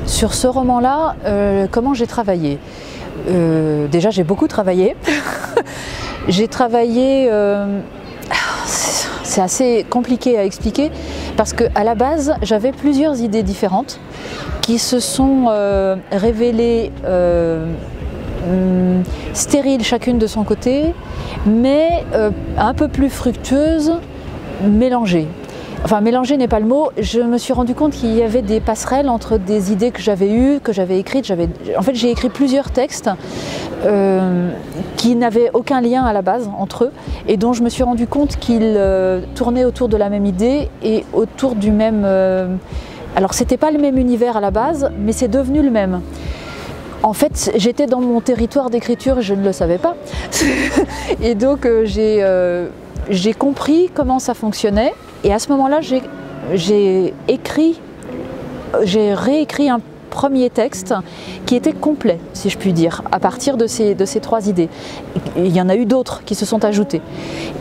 Sur ce roman-là, comment j'ai travaillé? Déjà, j'ai beaucoup travaillé. J'ai travaillé... c'est assez compliqué à expliquer parce qu'à la base, j'avais plusieurs idées différentes qui se sont révélées stériles chacune de son côté, mais un peu plus fructueuses, mélangées. Enfin, mélanger n'est pas le mot. Je me suis rendu compte qu'il y avait des passerelles entre des idées que j'avais eues, que j'avais écrites. En fait, j'ai écrit plusieurs textes qui n'avaient aucun lien à la base entre eux et dont je me suis rendu compte qu'ils tournaient autour de la même idée et autour du même... Alors, c'était pas le même univers à la base, mais c'est devenu le même. En fait, j'étais dans mon territoire d'écriture et je ne le savais pas. Et donc, j'ai compris comment ça fonctionnait. Et à ce moment-là, j'ai réécrit un premier texte qui était complet, si je puis dire, à partir de ces trois idées. Il y en a eu d'autres qui se sont ajoutées.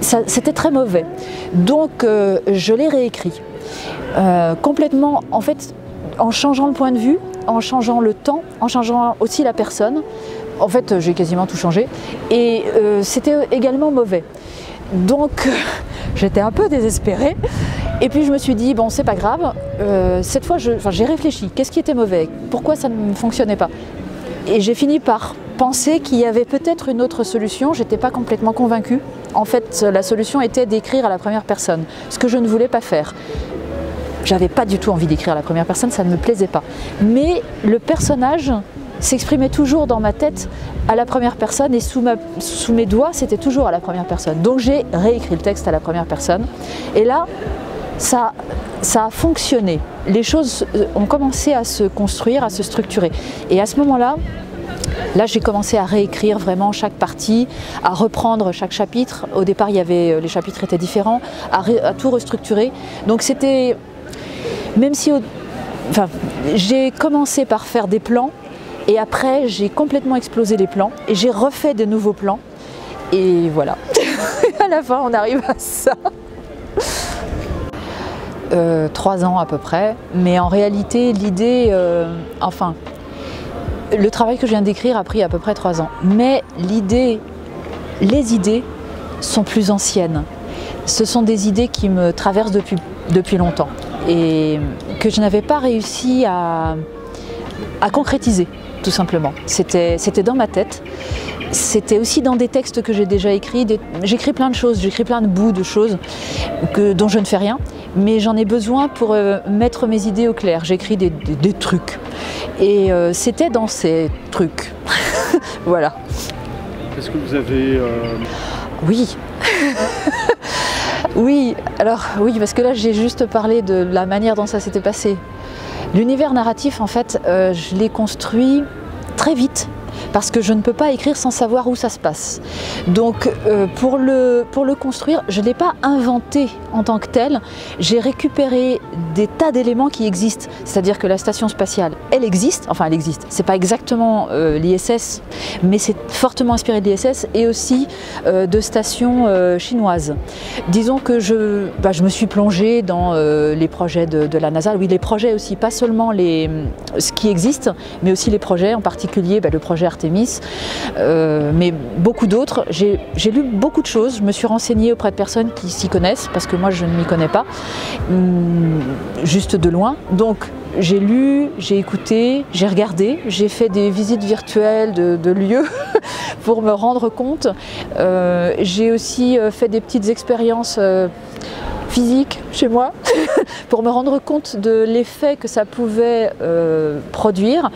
C'était très mauvais. Donc, je l'ai réécrit. Complètement, en fait, en changeant le point de vue, en changeant le temps, en changeant aussi la personne. En fait, j'ai quasiment tout changé. Et c'était également mauvais. Donc, j'étais un peu désespérée. Et puis je me suis dit, bon, c'est pas grave, cette fois j'ai réfléchi, qu'est-ce qui était mauvais? Pourquoi ça ne fonctionnait pas? Et j'ai fini par penser qu'il y avait peut-être une autre solution, j'étais pas complètement convaincue. En fait, la solution était d'écrire à la première personne, ce que je ne voulais pas faire. J'avais pas du tout envie d'écrire à la première personne, ça ne me plaisait pas. Mais le personnage s'exprimait toujours dans ma tête à la première personne et sous mes doigts, c'était toujours à la première personne. Donc j'ai réécrit le texte à la première personne. Et là, ça a fonctionné. Les choses ont commencé à se construire, à se structurer. Et à ce moment-là, j'ai commencé à réécrire vraiment chaque partie, à reprendre chaque chapitre. Au départ, les chapitres étaient différents, à tout restructurer. Donc c'était, même si, j'ai commencé par faire des plans, et après j'ai complètement explosé les plans, et j'ai refait de nouveaux plans. Et voilà, à la fin on arrive à ça. 3 ans à peu près, mais en réalité l'idée, le travail que je viens d'écrire a pris à peu près 3 ans, mais les idées sont plus anciennes. Ce sont des idées qui me traversent depuis longtemps et que je n'avais pas réussi à concrétiser, tout simplement. C'était dans ma tête. C'était aussi dans des textes que j'ai déjà écrits. J'écris plein de choses, j'écris plein de bouts de choses dont je ne fais rien, mais j'en ai besoin pour mettre mes idées au clair. J'écris des trucs. Et c'était dans ces trucs. Voilà. Est-ce que vous avez... Oui. Oui, alors oui, parce que là j'ai juste parlé de la manière dont ça s'était passé. L'univers narratif, en fait, je l'ai construit très vite. Parce que je ne peux pas écrire sans savoir où ça se passe. Donc pour le construire, je ne l'ai pas inventé en tant que tel, j'ai récupéré des tas d'éléments qui existent. C'est-à-dire que la station spatiale, elle existe, c'est pas exactement l'ISS, mais c'est fortement inspiré de l'ISS et aussi de stations chinoises. Disons que je me suis plongée dans les projets de la NASA, oui les projets aussi, pas seulement ce qui existe, mais aussi les projets, en particulier le projet Artemis, mais beaucoup d'autres. J'ai lu beaucoup de choses, je me suis renseignée auprès de personnes qui s'y connaissent, parce que moi je ne m'y connais pas, juste de loin. Donc j'ai lu, j'ai écouté, j'ai regardé, j'ai fait des visites virtuelles de lieux pour me rendre compte. J'ai aussi fait des petites expériences physique chez moi pour me rendre compte de l'effet que ça pouvait produire.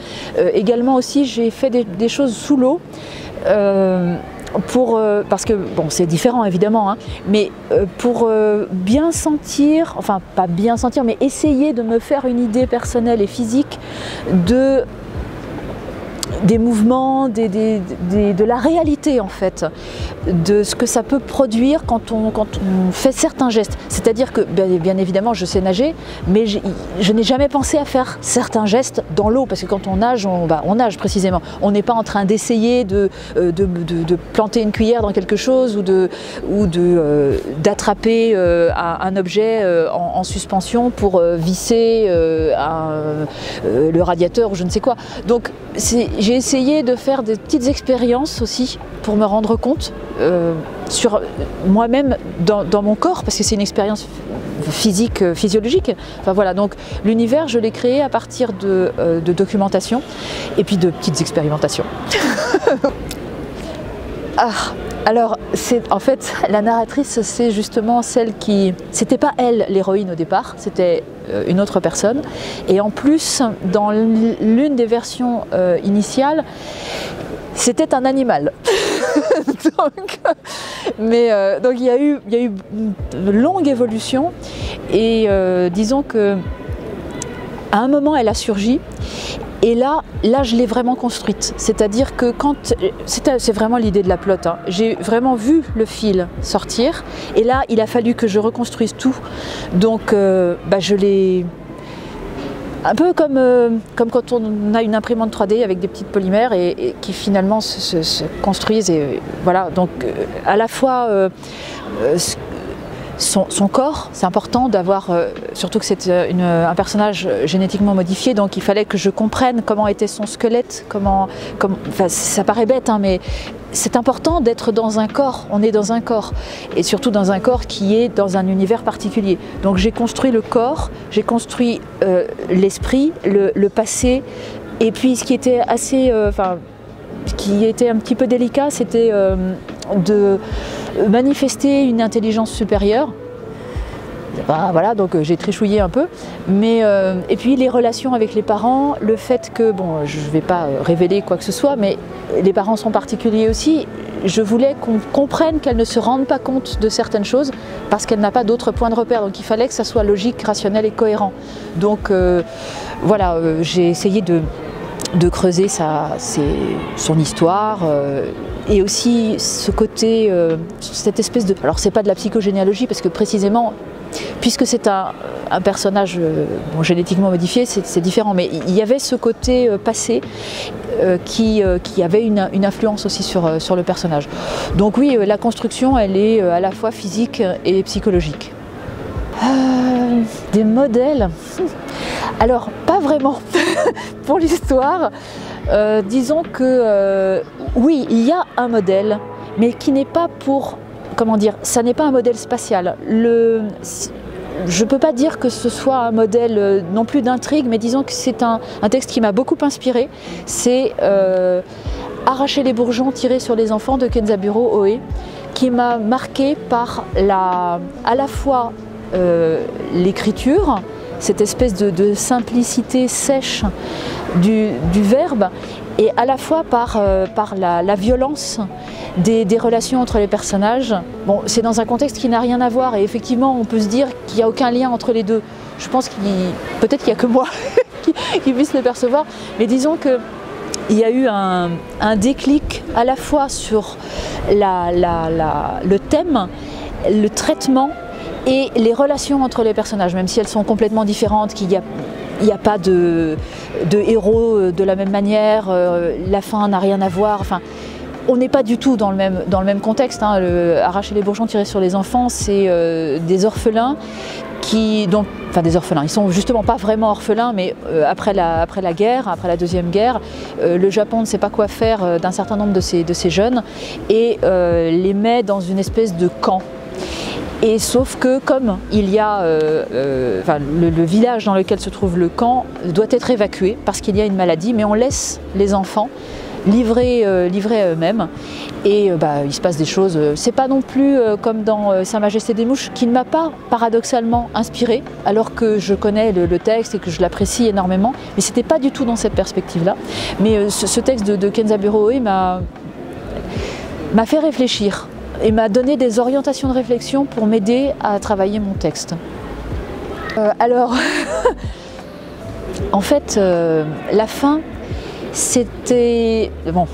Également aussi j'ai fait des choses sous l'eau parce que bon c'est différent évidemment, hein, mais pour bien sentir, enfin pas bien sentir, mais essayer de me faire une idée personnelle et physique des mouvements, de la réalité en fait. de ce que ça peut produire quand on fait certains gestes. C'est-à-dire que, bien évidemment, je sais nager, mais je n'ai jamais pensé à faire certains gestes dans l'eau, parce que quand on nage, on nage précisément. On n'est pas en train d'essayer de planter une cuillère dans quelque chose ou d'attraper un objet en suspension pour visser le radiateur ou je ne sais quoi. Donc j'ai essayé de faire des petites expériences aussi pour me rendre compte sur moi-même dans mon corps, parce que c'est une expérience physique, physiologique. Enfin voilà, donc l'univers, je l'ai créé à partir de documentation et puis de petites expérimentations. Alors, en fait, la narratrice, c'est justement celle qui... C'était pas elle l'héroïne au départ, c'était une autre personne. Et en plus, dans l'une des versions initiales, c'était un animal. donc il y a eu une longue évolution et disons que à un moment elle a surgi et là je l'ai vraiment construite. C'est-à-dire que c'est vraiment l'idée de la plot, hein. J'ai vraiment vu le fil sortir et là il a fallu que je reconstruise tout. Donc je l'ai... Un peu comme quand on a une imprimante 3D avec des petites polymères et qui finalement se construisent. Et voilà, donc à la fois son corps, c'est important d'avoir, surtout que c'est un personnage génétiquement modifié, donc il fallait que je comprenne comment était son squelette, enfin, ça paraît bête, hein, mais c'est important d'être dans un corps, on est dans un corps, et surtout dans un corps qui est dans un univers particulier. Donc j'ai construit le corps, j'ai construit l'esprit, le passé, et puis ce qui était assez, ce qui était un petit peu délicat, c'était de manifester une intelligence supérieure. Voilà, donc j'ai trichouillé un peu, mais et puis les relations avec les parents, le fait que, bon, je ne vais pas révéler quoi que ce soit, mais les parents sont particuliers aussi. Je voulais qu'on comprenne qu'elle ne se rende pas compte de certaines choses parce qu'elle n'a pas d'autres points de repère, donc il fallait que ça soit logique, rationnel et cohérent. Donc voilà, j'ai essayé de creuser son histoire et aussi ce côté, cette espèce de... Alors c'est pas de la psychogénéalogie parce que précisément, puisque c'est un personnage génétiquement modifié, c'est différent, mais il y avait ce côté passé qui avait une influence aussi sur le personnage. Donc oui, la construction, elle est à la fois physique et psychologique. Des modèles? Alors, pas vraiment pour l'histoire. Disons que oui, il y a un modèle, mais qui n'est pas pour... Comment dire, ça n'est pas un modèle spatial. Je ne peux pas dire que ce soit un modèle non plus d'intrigue, mais disons que c'est un texte qui m'a beaucoup inspiré. C'est Arracher les bourgeons, tirer sur les enfants de Kenzaburo Oe, qui m'a marqué par à la fois l'écriture, cette espèce de simplicité sèche du verbe, et à la fois par la violence des relations entre les personnages. Bon, c'est dans un contexte qui n'a rien à voir et effectivement on peut se dire qu'il n'y a aucun lien entre les deux. Je pense peut-être qu'il n'y a que moi qui puisse le percevoir, mais disons qu'il y a eu un déclic à la fois sur le thème, le traitement et les relations entre les personnages, même si elles sont complètement différentes, qu'il n'y a pas de héros de la même manière, la fin n'a rien à voir. Enfin, on n'est pas du tout dans le même contexte, hein. Arracher les bourgeons, tirer sur les enfants, c'est des orphelins enfin des orphelins, ils sont justement pas vraiment orphelins, mais après la guerre, après la deuxième guerre, le Japon ne sait pas quoi faire d'un certain nombre de ces jeunes et les met dans une espèce de camp. Et sauf que comme il y a, le village dans lequel se trouve le camp doit être évacué parce qu'il y a une maladie, mais on laisse les enfants livrés à eux-mêmes et il se passe des choses. C'est pas non plus comme dans Sa Majesté des Mouches, qui ne m'a pas paradoxalement inspiré, alors que je connais le texte et que je l'apprécie énormément, mais c'était pas du tout dans cette perspective-là. Mais ce texte de Kenzaburo Oe m'a fait réfléchir et m'a donné des orientations de réflexion pour m'aider à travailler mon texte. Alors, en fait, la fin, c'était... Bon,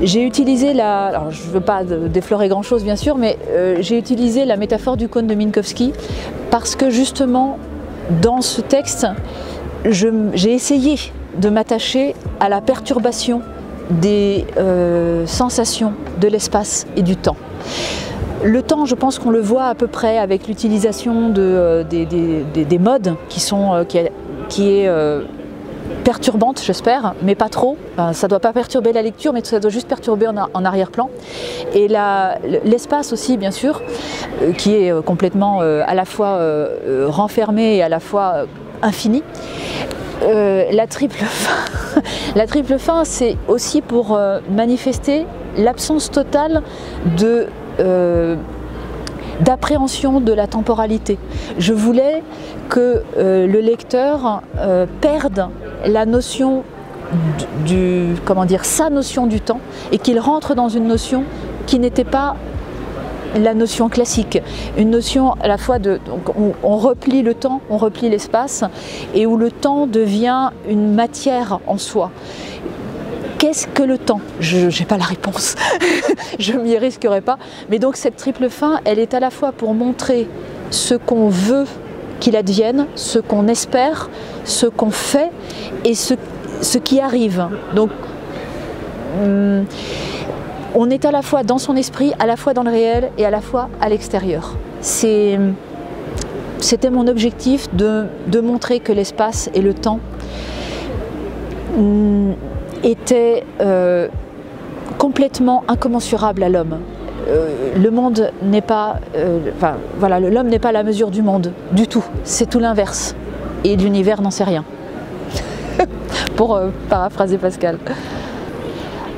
J'ai utilisé alors je ne veux pas déflorer grand chose bien sûr, mais j'ai utilisé la métaphore du cône de Minkowski parce que justement dans ce texte, j'ai essayé de m'attacher à la perturbation des sensations de l'espace et du temps. Le temps, je pense qu'on le voit à peu près avec l'utilisation des modes qui est perturbante, j'espère, mais pas trop. Ça ne doit pas perturber la lecture, mais ça doit juste perturber en arrière-plan. Et l'espace aussi, bien sûr, qui est complètement à la fois renfermé et à la fois infini. La triple fin, c'est aussi pour manifester l'absence totale d'appréhension de la temporalité. Je voulais que le lecteur perde la notion sa notion du temps et qu'il rentre dans une notion qui n'était pas la notion classique, une notion à la fois donc on replie le temps, on replie l'espace et où le temps devient une matière en soi. Qu'est-ce que le temps? Je n'ai pas la réponse, je ne m'y risquerai pas. Mais donc cette triple fin, elle est à la fois pour montrer ce qu'on veut qu'il advienne, ce qu'on espère, ce qu'on fait et ce qui arrive. Donc on est à la fois dans son esprit, à la fois dans le réel et à la fois à l'extérieur. C'était mon objectif de montrer que l'espace et le temps était complètement incommensurable à l'homme. Le monde n'est pas, l'homme n'est pas la mesure du monde du tout. C'est tout l'inverse. Et l'univers n'en sait rien. Pour paraphraser Pascal.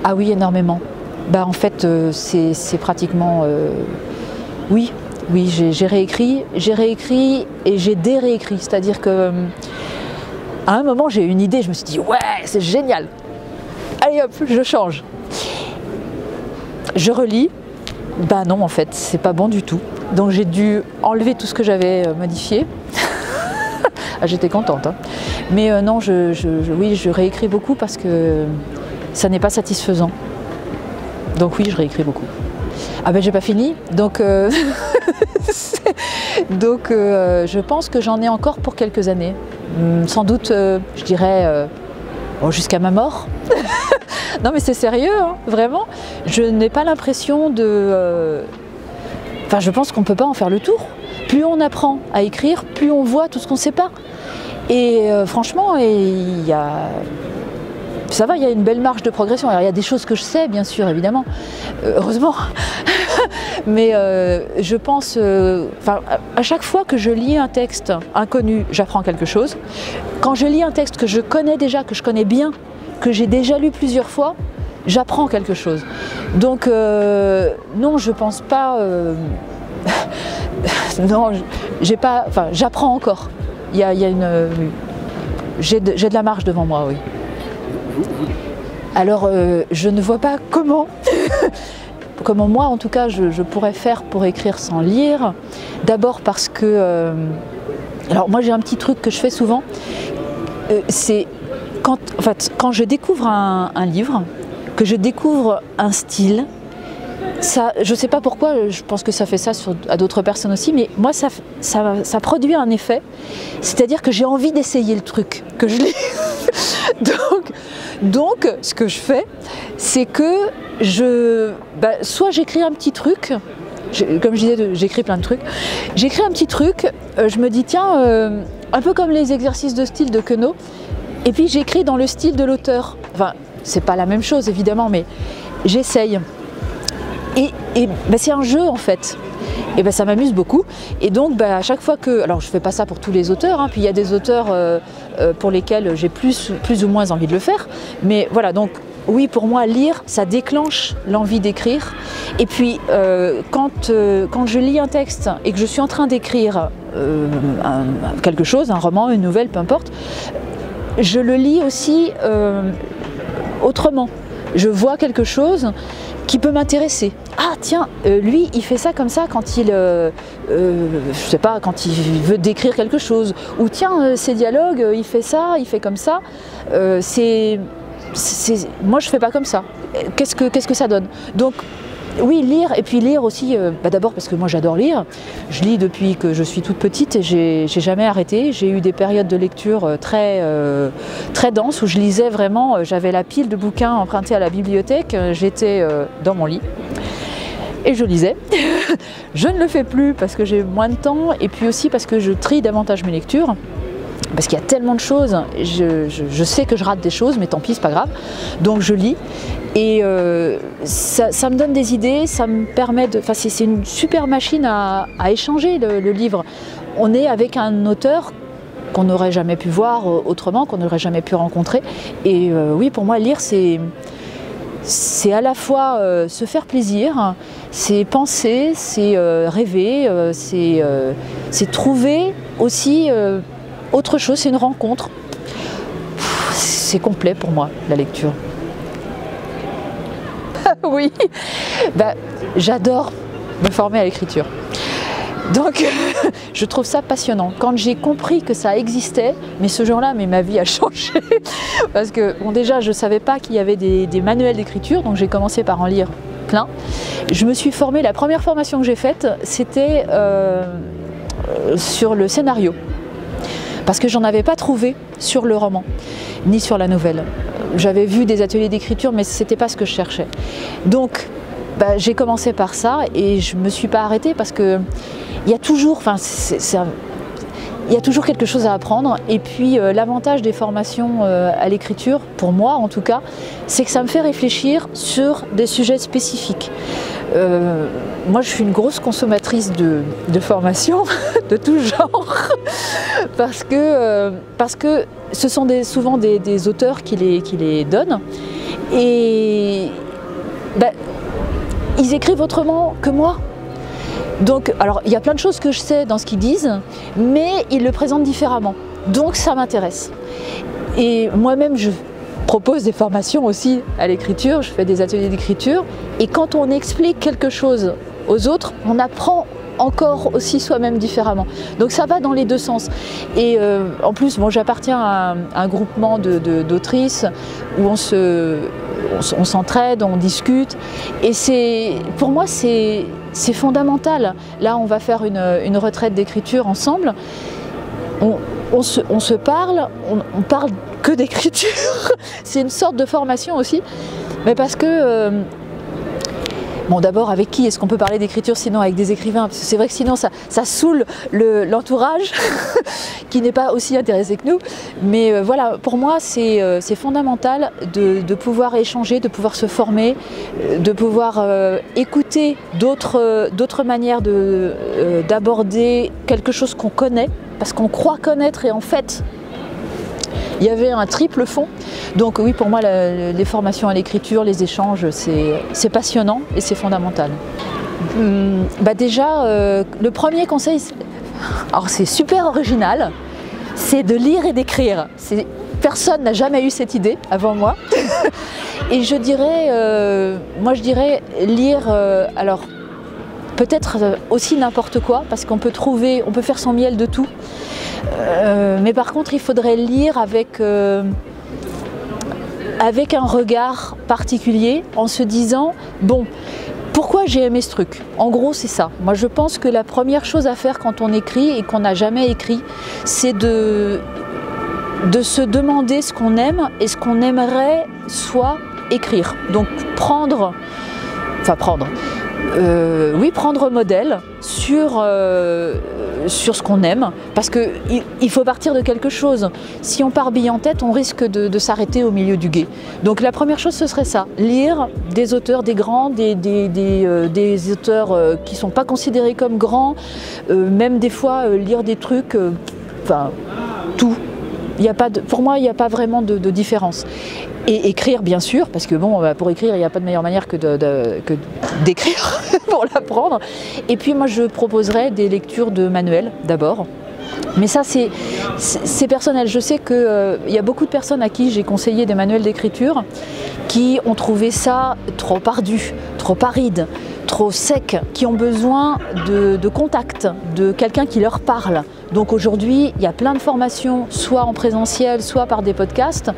Ah oui, énormément. En fait, c'est pratiquement, oui, j'ai réécrit et j'ai déréécrit. C'est-à-dire que à un moment, j'ai eu une idée. Je me suis dit, ouais, c'est génial. Allez hop, je change. Je relis. Non, en fait, c'est pas bon du tout. Donc j'ai dû enlever tout ce que j'avais modifié. Ah, j'étais contente. Hein. Mais non, oui, je réécris beaucoup parce que ça n'est pas satisfaisant. Donc oui, je réécris beaucoup. Ah ben j'ai pas fini. Donc, je pense que j'en ai encore pour quelques années. Sans doute, je dirais, jusqu'à ma mort. Non mais c'est sérieux, hein, vraiment. Je n'ai pas l'impression de... je pense qu'on ne peut pas en faire le tour. Plus on apprend à écrire, plus on voit tout ce qu'on ne sait pas. Et franchement, ça va, il y a une belle marge de progression. Alors il y a des choses que je sais, bien sûr, évidemment, heureusement. Mais je pense, à chaque fois que je lis un texte inconnu, j'apprends quelque chose. Quand je lis un texte que je connais déjà, que je connais bien, que j'ai déjà lu plusieurs fois, j'apprends quelque chose. Donc non, je pense pas. Non, j'apprends encore. J'ai de la marge devant moi, oui. Alors, je ne vois pas comment moi, en tout cas, je pourrais faire pour écrire sans lire. D'abord parce que... alors, moi, j'ai un petit truc que je fais souvent. C'est quand je découvre un livre, que je découvre un style, ça, je ne sais pas pourquoi, je pense que ça fait ça à d'autres personnes aussi, mais moi, ça produit un effet. C'est-à-dire que j'ai envie d'essayer le truc que je lis. Donc, ce que je fais, c'est que soit j'écris un petit truc, comme je disais, j'écris plein de trucs, j'écris un petit truc, je me dis tiens, un peu comme les exercices de style de Queneau, et puis j'écris dans le style de l'auteur. Enfin, c'est pas la même chose évidemment, mais j'essaye. Et c'est un jeu en fait. Et ça m'amuse beaucoup. Et donc à chaque fois que... Alors je fais pas ça pour tous les auteurs, hein, puis il y a des auteurs pour lesquels j'ai plus ou moins envie de le faire. Mais voilà, donc oui, pour moi, lire, ça déclenche l'envie d'écrire. Et puis quand je lis un texte et que je suis en train d'écrire quelque chose, un roman, une nouvelle, peu importe, je le lis aussi autrement. Je vois quelque chose qui peut m'intéresser. Ah tiens, lui il fait ça comme ça quand il, je sais pas, quand il veut décrire quelque chose. Ou tiens, ces dialogues, il fait ça, il fait comme ça. moi je fais pas comme ça. Qu'est-ce que ça donne? Donc oui, lire, et puis lire aussi, d'abord parce que moi j'adore lire. Je lis depuis que je suis toute petite et j'ai jamais arrêté. J'ai eu des périodes de lecture très denses où je lisais vraiment, j'avais la pile de bouquins empruntés à la bibliothèque, j'étais dans mon lit et je lisais. Je ne le fais plus parce que j'ai moins de temps et puis aussi parce que je trie davantage mes lectures. Parce qu'il y a tellement de choses, je sais que je rate des choses, mais tant pis, c'est pas grave. Donc je lis et ça me donne des idées, ça me permet de... Enfin, c'est une super machine à échanger le livre. On est avec un auteur qu'on n'aurait jamais pu voir autrement, qu'on n'aurait jamais pu rencontrer. Et oui, pour moi, lire, c'est à la fois se faire plaisir, c'est penser, c'est rêver, c'est trouver aussi... autre chose, c'est une rencontre. C'est complet pour moi, la lecture. Oui, j'adore me former à l'écriture. Donc, je trouve ça passionnant. Quand j'ai compris que ça existait, mais ce jour-là, ma vie a changé. Parce que, bon, déjà, je ne savais pas qu'il y avait des manuels d'écriture, donc j'ai commencé par en lire plein. Je me suis formée, la première formation que j'ai faite, c'était sur le scénario. Parce que j'en avais pas trouvé sur le roman, ni sur la nouvelle. J'avais vu des ateliers d'écriture, mais c'était pas ce que je cherchais. Donc, j'ai commencé par ça et je me suis pas arrêtée parce que il y a toujours, il y a toujours quelque chose à apprendre. Et puis, l'avantage des formations à l'écriture, pour moi en tout cas, c'est que ça me fait réfléchir sur des sujets spécifiques. Moi, je suis une grosse consommatrice de formations de tout genre parce que ce sont souvent des auteurs qui les donnent et ils écrivent autrement que moi. Donc, alors, il y a plein de choses que je sais dans ce qu'ils disent, mais ils le présentent différemment. Donc, ça m'intéresse. Et moi-même, je propose des formations aussi à l'écriture, je fais des ateliers d'écriture. Et quand on explique quelque chose aux autres, on apprend encore aussi soi-même différemment. Donc ça va dans les deux sens. Et en plus, bon, j'appartiens à un groupement d'autrices où on s'entraide, on discute. Et pour moi, c'est fondamental. Là, on va faire une retraite d'écriture ensemble. On se parle, on parle que d'écriture. C'est une sorte de formation aussi, mais parce que bon, d'abord, avec qui est-ce qu'on peut parler d'écriture sinon avec des écrivains? Parce que c'est vrai que sinon ça saoule l'entourage qui n'est pas aussi intéressé que nous. Mais voilà, pour moi, c'est fondamental de pouvoir échanger, de pouvoir se former, de pouvoir écouter d'autres manières d'aborder quelque chose qu'on connaît, parce qu'on croit connaître et en fait, il y avait un triple fond. Donc oui, pour moi, les formations à l'écriture, les échanges, c'est passionnant et c'est fondamental. Déjà, le premier conseil, alors c'est super original, c'est de lire et d'écrire. Personne n'a jamais eu cette idée avant moi. Et je dirais, moi je dirais lire, alors peut-être aussi n'importe quoi, parce qu'on peut faire son miel de tout. Mais par contre, il faudrait lire avec un regard particulier, en se disant, bon, pourquoi j'ai aimé ce truc? En gros, c'est ça. Moi, je pense que la première chose à faire quand on écrit et qu'on n'a jamais écrit, c'est de se demander ce qu'on aime et ce qu'on aimerait soit écrire. Donc prendre modèle sur ce qu'on aime, parce qu'il faut partir de quelque chose. Si on part bille en tête, on risque de s'arrêter au milieu du gué. Donc la première chose, ce serait ça, lire des auteurs, des grands, des auteurs qui ne sont pas considérés comme grands, même des fois lire des trucs, tout. Pour moi, il n'y a pas vraiment de différence. Et écrire, bien sûr, parce que bon, pour écrire, il n'y a pas de meilleure manière que d'écrire pour l'apprendre. Et puis moi, je proposerais des lectures de manuels d'abord. Mais ça, c'est personnel. Je sais qu'il y a beaucoup de personnes à qui j'ai conseillé des manuels d'écriture qui ont trouvé ça trop ardu, trop aride, trop sec, qui ont besoin de contact, de quelqu'un qui leur parle. Donc aujourd'hui, il y a plein de formations, soit en présentiel, soit par des podcasts,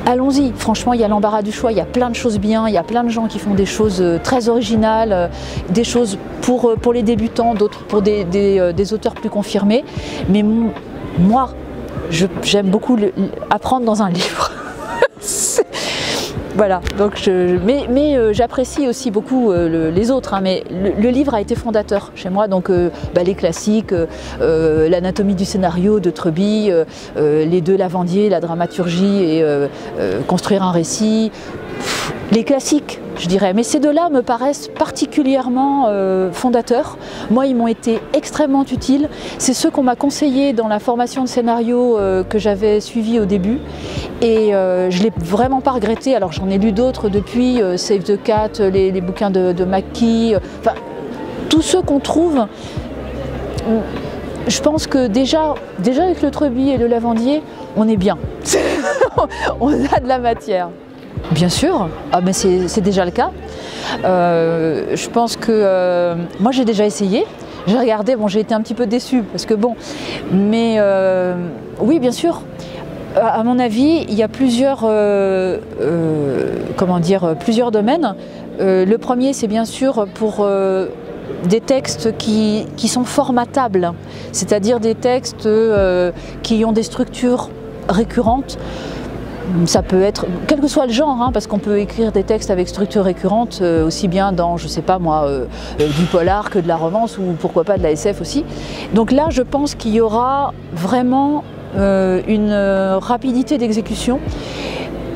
Allons-y, franchement, il y a l'embarras du choix, il y a plein de choses bien, il y a plein de gens qui font des choses très originales, des choses pour les débutants, d'autres pour des auteurs plus confirmés. Mais moi, j'aime beaucoup apprendre dans un livre. Voilà, donc j'apprécie aussi beaucoup les autres, hein, mais le livre a été fondateur chez moi, donc les classiques, l'anatomie du scénario de Treby, les deux Lavandier, la dramaturgie et construire un récit, les classiques je dirais, mais ces deux-là me paraissent particulièrement fondateurs. Moi, ils m'ont été extrêmement utiles, c'est ceux qu'on m'a conseillé dans la formation de scénario que j'avais suivie au début, et je ne l'ai vraiment pas regretté. Alors j'en ai lu d'autres depuis, Save the Cat, les bouquins de McKee, enfin tous ceux qu'on trouve. Je pense que déjà avec le Treby et le Lavandier, on est bien. On a de la matière. Bien sûr, mais c'est déjà le cas. Je pense que moi j'ai déjà essayé. J'ai regardé, bon j'ai été un petit peu déçue parce que bon, mais oui bien sûr. À mon avis, il y a plusieurs plusieurs domaines. Le premier, c'est bien sûr pour des textes qui sont formatables, c'est-à-dire des textes qui ont des structures récurrentes. Ça peut être, quel que soit le genre, hein, parce qu'on peut écrire des textes avec structure récurrente aussi bien dans, je sais pas moi, du polar que de la romance ou pourquoi pas de la SF aussi. Donc là, je pense qu'il y aura vraiment une rapidité d'exécution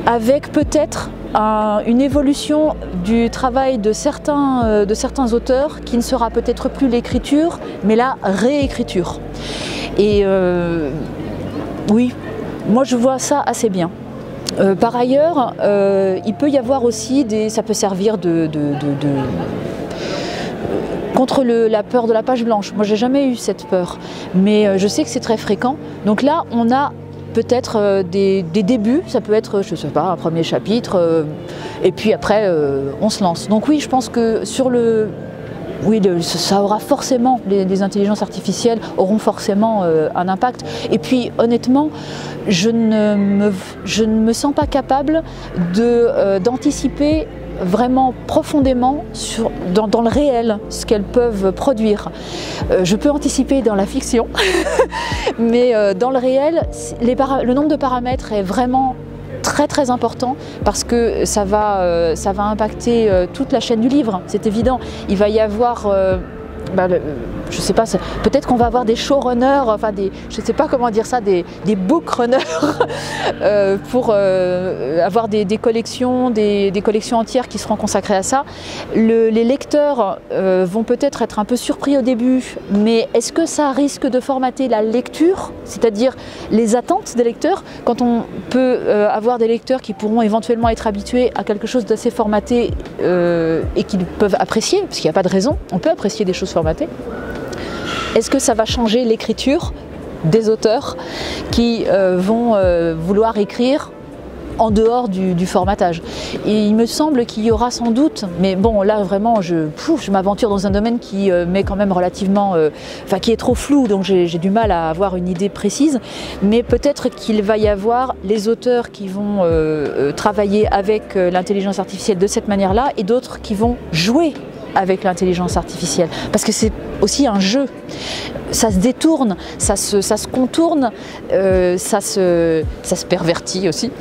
avec peut-être une évolution du travail de certains auteurs qui ne sera peut-être plus l'écriture, mais la réécriture. Et oui, moi je vois ça assez bien. Par ailleurs, il peut y avoir aussi ça peut servir contre la peur de la page blanche. Moi, j'ai jamais eu cette peur, mais je sais que c'est très fréquent. Donc là, on a peut-être des débuts, ça peut être, je sais pas, un premier chapitre, et puis après, on se lance. Donc oui, je pense que ça aura forcément, les intelligences artificielles auront forcément un impact. Et puis honnêtement, je ne me sens pas capable d'anticiper vraiment profondément dans le réel ce qu'elles peuvent produire. Je peux anticiper dans la fiction, mais dans le réel, le nombre de paramètres est vraiment très important parce que ça va impacter toute la chaîne du livre, c'est évident. Il va y avoir je sais pas, peut-être qu'on va avoir des showrunners, enfin je sais pas comment dire ça, des bookrunners pour avoir des collections, des collections entières qui seront consacrées à ça. Les lecteurs vont peut-être être un peu surpris au début, mais est-ce que ça risque de formater la lecture, c'est-à-dire les attentes des lecteurs, quand on peut avoir des lecteurs qui pourront éventuellement être habitués à quelque chose d'assez formaté et qu'ils peuvent apprécier, parce qu'il n'y a pas de raison, on peut apprécier des choses formatées. Est-ce que ça va changer l'écriture des auteurs qui vont vouloir écrire en dehors du formatage? Et il me semble qu'il y aura sans doute, mais bon là vraiment je m'aventure dans un domaine qui m'est quand même relativement, qui est trop flou, donc j'ai du mal à avoir une idée précise, mais peut-être qu'il va y avoir les auteurs qui vont travailler avec l'intelligence artificielle de cette manière-là et d'autres qui vont jouer avec l'intelligence artificielle, parce que c'est aussi un jeu, ça se détourne, ça se contourne, ça se pervertit aussi.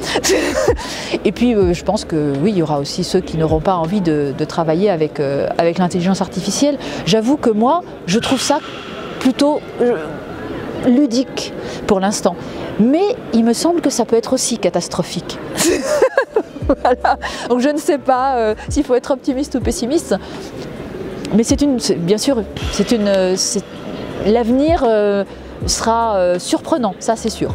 Et puis je pense que oui, il y aura aussi ceux qui n'auront pas envie de travailler avec l'intelligence artificielle. J'avoue que moi, je trouve ça plutôt ludique pour l'instant, mais il me semble que ça peut être aussi catastrophique. Voilà. Donc je ne sais pas s'il faut être optimiste ou pessimiste, mais bien sûr, l'avenir sera surprenant, ça c'est sûr.